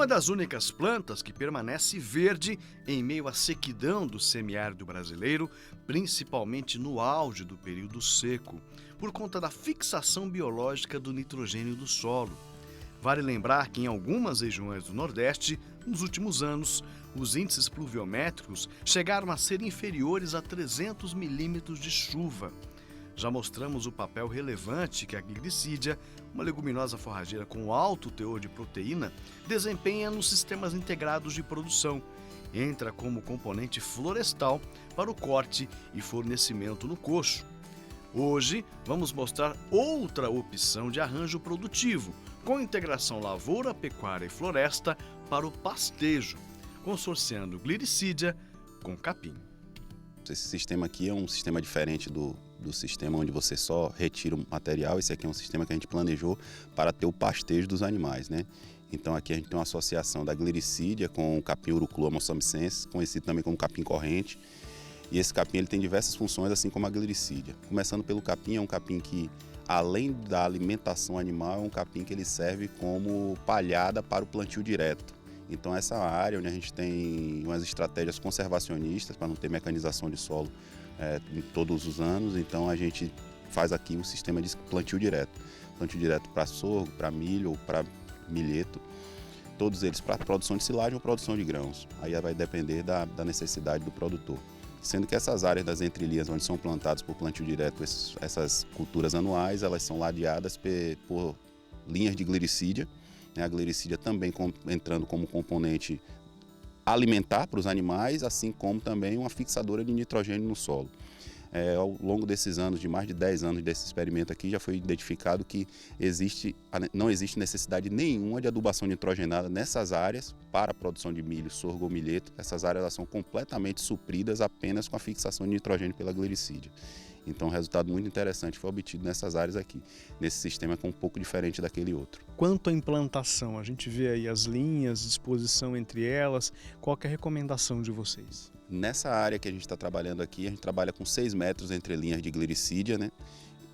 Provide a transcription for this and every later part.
Uma das únicas plantas que permanece verde em meio à sequidão do semiárido brasileiro, principalmente no auge do período seco, por conta da fixação biológica do nitrogênio do solo. Vale lembrar que em algumas regiões do Nordeste, nos últimos anos, os índices pluviométricos chegaram a ser inferiores a 300 milímetros de chuva. Já mostramos o papel relevante que a glicídia, uma leguminosa forrageira com alto teor de proteína, desempenha nos sistemas integrados de produção. Entra como componente florestal para o corte e fornecimento no coxo. Hoje, vamos mostrar outra opção de arranjo produtivo, com integração lavoura, pecuária e floresta para o pastejo, consorciando glicídia com capim. Esse sistema aqui é um sistema diferente do sistema onde você só retira o material. Esse aqui é um sistema que a gente planejou para ter o pastejo dos animais, né? Então aqui a gente tem uma associação da glicídia com o capim uruclua moçambicense, conhecido também como capim corrente. E esse capim ele tem diversas funções, assim como a glicídia. Começando pelo capim, é um capim que, além da alimentação animal, é um capim que ele serve como palhada para o plantio direto. Então essa área onde a gente tem umas estratégias conservacionistas para não ter mecanização de solo em todos os anos, então a gente faz aqui um sistema de plantio direto para sorgo, para milho ou para milheto, todos eles para produção de silagem ou produção de grãos. Aí vai depender da necessidade do produtor. Sendo que essas áreas das entrelinhas onde são plantadas por plantio direto essas culturas anuais, elas são ladeadas por linhas de glicídia. A glicídia também entrando como componente alimentar para os animais, assim como também uma fixadora de nitrogênio no solo. Ao longo desses anos, de mais de 10 anos desse experimento aqui, já foi identificado que não existe necessidade nenhuma de adubação nitrogenada nessas áreas para a produção de milho, sorgo ou milheto. Essas áreas elas são completamente supridas apenas com a fixação de nitrogênio pela glicídia. Então, um resultado muito interessante foi obtido nessas áreas aqui, nesse sistema que é um pouco diferente daquele outro. Quanto à implantação, a gente vê aí as linhas, disposição entre elas, qual que é a recomendação de vocês? Nessa área que a gente está trabalhando aqui, a gente trabalha com 6 metros entre linhas de glicídia, né,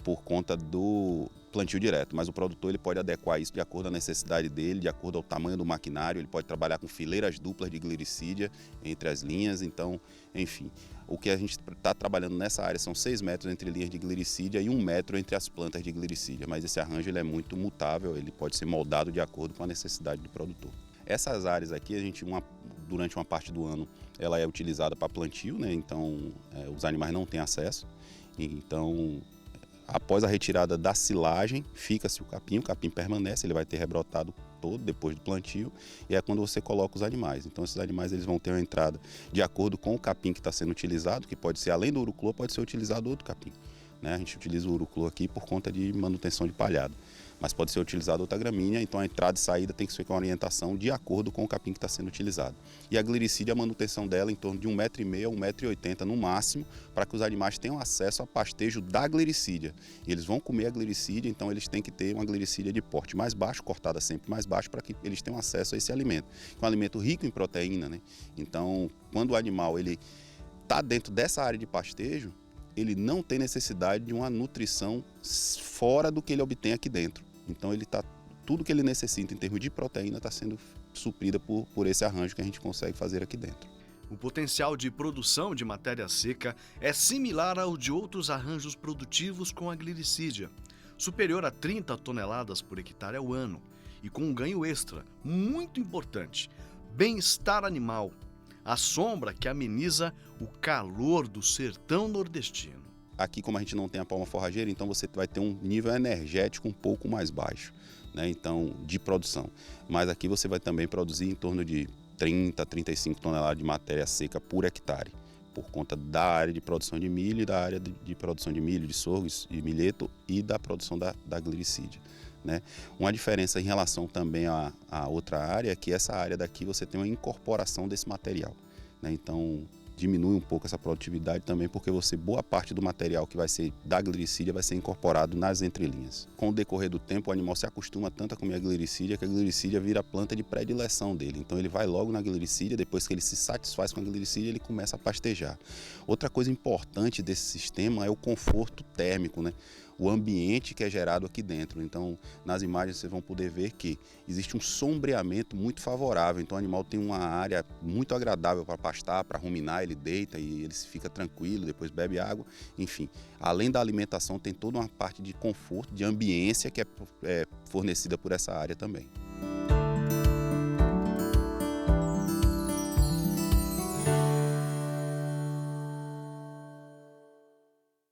por conta do plantio direto, mas o produtor ele pode adequar isso de acordo com a necessidade dele, de acordo ao tamanho do maquinário. Ele pode trabalhar com fileiras duplas de glicídia entre as linhas. Então, enfim, o que a gente está trabalhando nessa área são 6 metros entre linhas de glicídia e 1 metro entre as plantas de glicídia, mas esse arranjo ele é muito mutável, ele pode ser moldado de acordo com a necessidade do produtor. Essas áreas aqui, durante uma parte do ano, ela é utilizada para plantio, né? Então os animais não têm acesso. Então, após a retirada da silagem, fica-se o capim permanece, ele vai ter rebrotado todo depois do plantio, e é quando você coloca os animais. Então esses animais eles vão ter uma entrada de acordo com o capim que está sendo utilizado, que pode ser, além do uruclua, pode ser utilizado outro capim. A gente utiliza o uruclua aqui por conta de manutenção de palhada, mas pode ser utilizado outra gramínea, então a entrada e saída tem que ser com a orientação de acordo com o capim que está sendo utilizado. E a glicídia, a manutenção dela em torno de 1,5 m a 1,80 m no máximo, para que os animais tenham acesso ao pastejo da glicídia. E eles vão comer a glicídia, então eles têm que ter uma glicídia de porte mais baixo, cortada sempre mais baixo, para que eles tenham acesso a esse alimento, que é um alimento rico em proteína, né? Então, quando o animal ele está dentro dessa área de pastejo, ele não tem necessidade de uma nutrição fora do que ele obtém aqui dentro. Então tudo que ele necessita em termos de proteína está sendo suprida por esse arranjo que a gente consegue fazer aqui dentro. O potencial de produção de matéria seca é similar ao de outros arranjos produtivos com a glicídia, superior a 30 toneladas por hectare ao ano, e com um ganho extra, muito importante: bem-estar animal. A sombra que ameniza o calor do sertão nordestino. Aqui, como a gente não tem a palma forrageira, então você vai ter um nível energético um pouco mais baixo, né? Então, de produção. Mas aqui você vai também produzir em torno de 30 a 35 toneladas de matéria seca por hectare, por conta da área de produção de milho e da área de produção de milho, de sorgo e milheto e da produção da glicídia, né? Uma diferença em relação também à outra área é que essa área daqui você tem uma incorporação desse material, né? Então diminui um pouco essa produtividade também, porque boa parte do material que vai ser da glicídia vai ser incorporado nas entrelinhas. Com o decorrer do tempo, o animal se acostuma tanto a comer a glicídia que a glicídia vira a planta de predileção dele. Então ele vai logo na glicídia, depois que ele se satisfaz com a glicídia, ele começa a pastejar. Outra coisa importante desse sistema é o conforto térmico, né? o ambiente que é gerado aqui dentro. Então, nas imagens vocês vão poder ver que existe um sombreamento muito favorável. Então, o animal tem uma área muito agradável para pastar, para ruminar, ele deita e ele fica tranquilo, depois bebe água. Enfim, além da alimentação, tem toda uma parte de conforto, de ambiência que é fornecida por essa área também.